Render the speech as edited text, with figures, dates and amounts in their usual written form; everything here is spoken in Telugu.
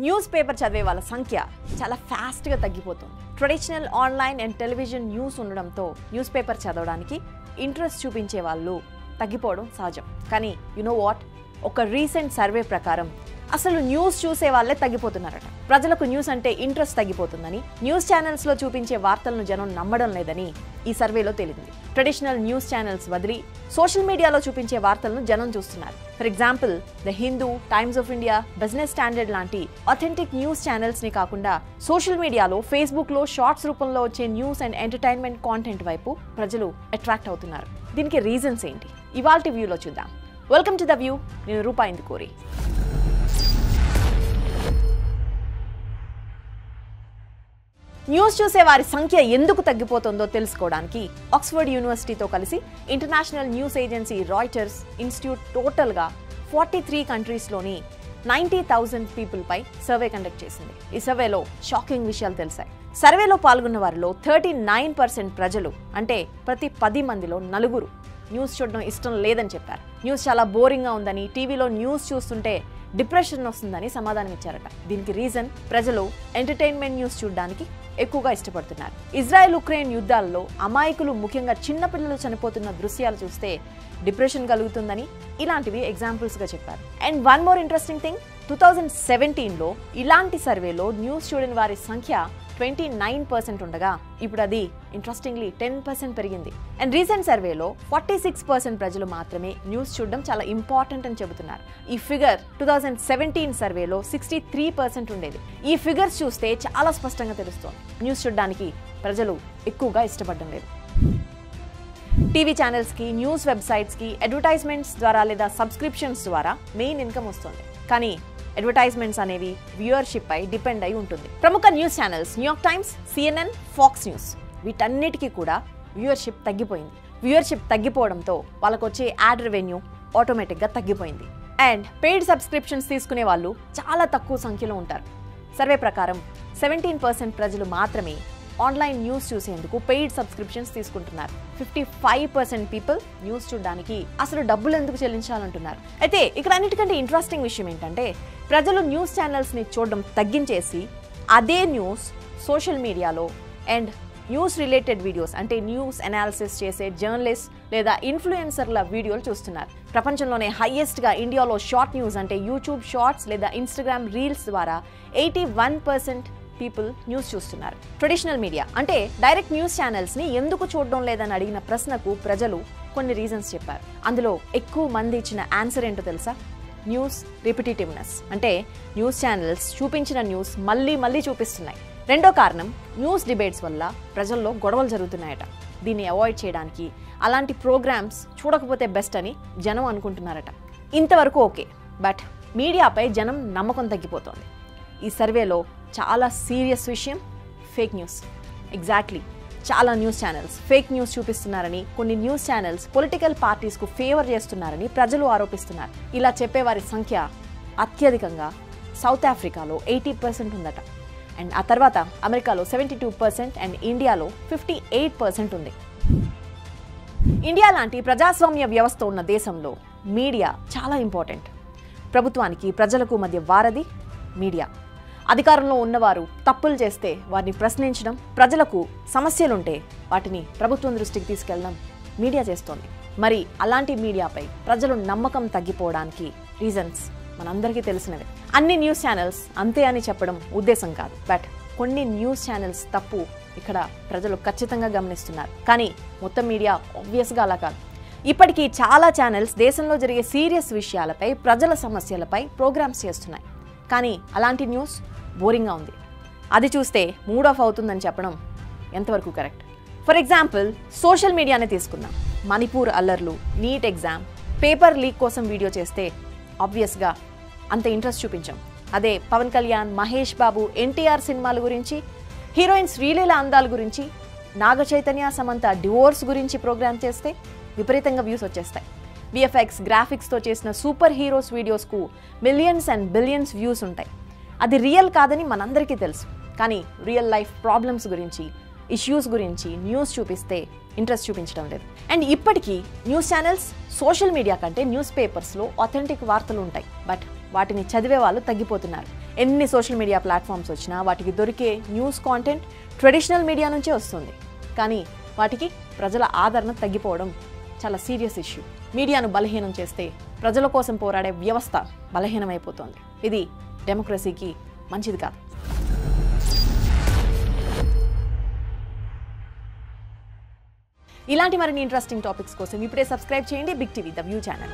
న్యూస్ పేపర్ చదివే వాళ్ళ సంఖ్య చాలా ఫాస్ట్గా తగ్గిపోతుంది. Traditional online and television news ఉండడంతో న్యూస్ పేపర్ చదవడానికి ఇంట్రెస్ట్ చూపించే వాళ్ళు తగ్గిపోవడం సహజం. కానీ యు నో వాట్, ఒక రీసెంట్ సర్వే ప్రకారం అసలు న్యూస్ చూసే వాళ్ళే తగ్గిపోతున్నారట. ప్రజలకు న్యూస్ అంటే ఇంట్రెస్ట్ తగ్గిపోతుందని, న్యూస్ ఛానల్స్లో చూపించే వార్తలను జనం నమ్మడం లేదని ఈ సర్వేలో తేలింది. ట్రెడిషనల్ న్యూస్ ఛానల్స్ వదిలి సోషల్ మీడియాలో చూపించే వార్తలను జనం చూస్తున్నారు. For example the Hindu, times of India, business standard లాంటి అథెంటిక్ న్యూస్ ఛానల్స్ని కాకుండా సోషల్ మీడియాలో, ఫేస్బుక్లో షార్ట్స్ రూపంలో వచ్చే న్యూస్ అండ్ ఎంటర్టైన్మెంట్ కాంటెంట్ వైపు ప్రజలు అట్రాక్ట్ అవుతున్నారు. దీనికి రీజన్స్ ఏంటి? ఇవాల్టి వ్యూలో చూద్దాం. Welcome to the view. నేను రూపా ఇందుకూరి. న్యూస్ చూసే వారి సంఖ్య ఎందుకు తగ్గిపోతుందో తెలుసుకోవడానికి ఆక్స్ఫర్డ్ యూనివర్సిటీతో కలిసి international news agency Reuters institute టోటల్గా 43 కంట్రీస్లోని 90,000 పీపుల్పై సర్వే కండక్ట్ చేసింది. ఈ సర్వేలో షాకింగ్ విషయాలు తెలిసాయి. సర్వేలో పాల్గొన్న వారిలో 39% ప్రజలు, అంటే ప్రతి 10 మందిలో 4 న్యూస్ చూడడం ఇష్టం లేదని చెప్పారు. న్యూస్ చాలా బోరింగ్గా ఉందని, టీవీలో న్యూస్ చూస్తుంటే డిప్రెషన్ వస్తుందని సమాధానం ఇచ్చారట. దీనికి రీజన్, ప్రజలు ఎంటర్టైన్మెంట్ న్యూస్ చూడడానికి ఎక్కువగా ఇష్టపడుతున్నారు. ఇజ్రాయెల్ ఉక్రెయిన్ యుద్ధాల్లో అమాయకులు, ముఖ్యంగా చిన్నపిల్లలు చనిపోతున్న దృశ్యాలు చూస్తే డిప్రెషన్ కలుగుతుందని ఇలాంటివి ఎగ్జాంపుల్స్గా చెప్పారు. And one more interesting thing, 2017లో ఇలాంటి సర్వేలో న్యూస్ చూడని వారి సంఖ్య 29% ఉండగా ఇప్పుడు అది ఇంట్రెస్టింగ్లీ 10% పెరిగింది. అండ్ రీసెంట్ సర్వేలో 46% ప్రజలు మాత్రమే న్యూస్ చూడడం చాలా ఇంపార్టెంట్ అని చెబుతున్నారు. ఈ ఫిగర్ 2017 సర్వేలో 63% ఉండేది. ఈ ఫిగర్స్ చూస్తే చాలా స్పష్టంగా తెలుస్తోంది, న్యూస్ చూడడానికి ప్రజలు ఎక్కువగా ఇష్టపడడం లేదు. టీవీ ఛానల్స్కి, న్యూస్ వెబ్సైట్స్కి అడ్వర్టైజ్మెంట్స్ ద్వారా లేదా సబ్స్క్రిప్షన్స్ ద్వారా మెయిన్ ఇన్కమ్ వస్తుంది. కానీ అడ్వర్టైజ్మెంట్స్ అనేవి వ్యూవర్షిప్ పై డిపెండ్ అయి ఉంటుంది. ప్రముఖ news channels New York times, CNN, Fox News వీటన్నిటికీ కూడా వ్యూవర్షిప్ తగ్గిపోయింది. వ్యూవర్షిప్ తగ్గిపోవడంతో వాళ్ళకు వచ్చే యాడ్ రెవెన్యూ ఆటోమేటిక్గా తగ్గిపోయింది. అండ్ పెయిడ్ సబ్స్క్రిప్షన్స్ తీసుకునే వాళ్ళు చాలా తక్కువ సంఖ్యలో ఉంటారు. సర్వే ప్రకారం 17% ప్రజలు మాత్రమే ఆన్లైన్ న్యూస్ చూసేందుకు పెయిడ్ సబ్స్క్రిప్షన్స్ తీసుకుంటున్నారు. 55% పీపుల్ న్యూస్ చూడడానికి అసలు డబ్బులు ఎందుకు చెల్లించాలంటున్నారు. అయితే ఇక్కడ అన్నిటికంటే ఇంట్రెస్టింగ్ విషయం ఏంటంటే, ప్రజలు న్యూస్ ఛానల్స్ని చూడడం తగ్గించేసి అదే న్యూస్ సోషల్ మీడియాలో అండ్ న్యూస్ రిలేటెడ్ వీడియోస్, అంటే న్యూస్ అనాలిసిస్ చేసే జర్నలిస్ట్ లేదా ఇన్ఫ్లుయెన్సర్ల వీడియోలు చూస్తున్నారు. ప్రపంచంలోనే హైయెస్ట్గా ఇండియాలో షార్ట్ న్యూస్, అంటే యూట్యూబ్ షార్ట్స్ లేదా ఇన్స్టాగ్రామ్ రీల్స్ ద్వారా 81% పీపుల్ న్యూస్ చూస్తున్నారు. ట్రెడిషనల్ మీడియా, అంటే డైరెక్ట్ న్యూస్ ఛానల్స్ని ఎందుకు చూడడం లేదని అడిగిన ప్రశ్నకు ప్రజలు కొన్ని రీజన్స్ చెప్పారు. అందులో ఎక్కువ మంది ఇచ్చిన ఆన్సర్ ఏంటో తెలుసా? న్యూస్ రిపిటేటివ్నెస్, అంటే న్యూస్ ఛానల్స్ చూపించిన న్యూస్ మళ్ళీ చూపిస్తున్నాయి. రెండో కారణం, న్యూస్ డిబేట్స్ వల్ల ప్రజల్లో గొడవలు జరుగుతున్నాయట. దీన్ని అవాయిడ్ చేయడానికి అలాంటి ప్రోగ్రామ్స్ చూడకపోతే బెస్ట్ అని జనం అనుకుంటున్నారట. ఇంతవరకు ఓకే, బట్ మీడియాపై జనం నమ్మకం తగ్గిపోతోంది. ఈ సర్వేలో చాలా సీరియస్ విషయం, ఫేక్ న్యూస్. ఎగ్జాక్ట్లీ, చాలా న్యూస్ ఛానల్స్ ఫేక్ న్యూస్ చూపిస్తున్నారని, కొన్ని న్యూస్ ఛానల్స్ పొలిటికల్ పార్టీస్కు ఫేవర్ చేస్తున్నారని ప్రజలు ఆరోపిస్తున్నారు. ఇలా చెప్పేవారి సంఖ్య అత్యధికంగా సౌత్ ఆఫ్రికాలో 80% ఉందట. అండ్ ఆ తర్వాత అమెరికాలో 72% అండ్ ఇండియాలో 58% ఉంది. ఇండియా లాంటి ప్రజాస్వామ్య వ్యవస్థ ఉన్న దేశంలో మీడియా చాలా ఇంపార్టెంట్. ప్రభుత్వానికి, ప్రజలకు మధ్య వారధి మీడియా. అధికారంలో ఉన్నవారు తప్పులు చేస్తే వారిని ప్రశ్నించడం, ప్రజలకు సమస్యలుంటే వాటిని ప్రభుత్వం దృష్టికి తీసుకెళ్లడం మీడియా చేస్తోంది. మరి అలాంటి మీడియాపై ప్రజలు నమ్మకం తగ్గిపోవడానికి రీజన్స్ మనందరికీ తెలిసినవే. అన్ని న్యూస్ ఛానల్స్ అంతే అని చెప్పడం ఉద్దేశం కాదు, బట్ కొన్ని న్యూస్ ఛానల్స్ తప్పు ఇక్కడ ప్రజలు ఖచ్చితంగా గమనిస్తున్నారు. కానీ మొత్తం మీడియా ఆబ్వియస్గా అలా కాదు. ఇప్పటికీ చాలా ఛానల్స్ దేశంలో జరిగే సీరియస్ విషయాలపై, ప్రజల సమస్యలపై ప్రోగ్రామ్స్ చేస్తున్నాయి. కానీ అలాంటి న్యూస్ బోరింగ్గా ఉంది, అది చూస్తే మూడ్ ఆఫ్ అవుతుందని చెప్పడం ఎంతవరకు కరెక్ట్? ఫర్ ఎగ్జాంపుల్, సోషల్ మీడియానే తీసుకుందాం. మణిపూర్ అల్లర్లు, నీట్ ఎగ్జామ్, పేపర్ లీక్ కోసం వీడియో చేస్తే ఆబ్వియస్గా అంత ఇంట్రెస్ట్ చూపించాం. అదే పవన్ కళ్యాణ్, మహేష్ బాబు, NTR సినిమాల గురించి, హీరోయిన్స్ శ్రీలీల అందాల గురించి, నాగ చైతన్య, సమంత డివోర్స్ గురించి ప్రోగ్రామ్ చేస్తే విపరీతంగా వ్యూస్ వచ్చేస్తాయి. VFX గ్రాఫిక్స్తో చేసిన సూపర్ హీరోస్ వీడియోస్కు మిలియన్స్ అండ్ బిలియన్స్ వ్యూస్ ఉంటాయి. అది రియల్ కాదని మనందరికీ తెలుసు. కానీ రియల్ లైఫ్ ప్రాబ్లమ్స్ గురించి, ఇష్యూస్ గురించి న్యూస్ చూపిస్తే ఇంట్రెస్ట్ చూపించడం లేదు. అండ్ ఇప్పటికీ న్యూస్ ఛానల్స్ సోషల్ మీడియా కంటే న్యూస్ పేపర్స్లో ఆథెంటిక్ వార్తలు ఉంటాయి, బట్ వాటిని చదివే వాళ్ళు తగ్గిపోతున్నారు. ఎన్ని సోషల్ మీడియా ప్లాట్ఫామ్స్ వచ్చినా వాటికి దొరికే న్యూస్ కాంటెంట్ ట్రెడిషనల్ మీడియా నుంచే వస్తుంది. కానీ వాటికి ప్రజల ఆదరణ తగ్గిపోవడం చాలా సీరియస్ ఇష్యూ. మీడియాను బలహీనం చేస్తే ప్రజల కోసం పోరాడే వ్యవస్థ బలహీనమైపోతుంది. ఇది డెమోక్రసీకి మంచిది కాదు. ఇలాంటి మరిన్ని ఇంట్రెస్టింగ్ టాపిక్స్ కోసం ఇప్పుడే సబ్స్క్రైబ్ చేయండి big TV the view channel.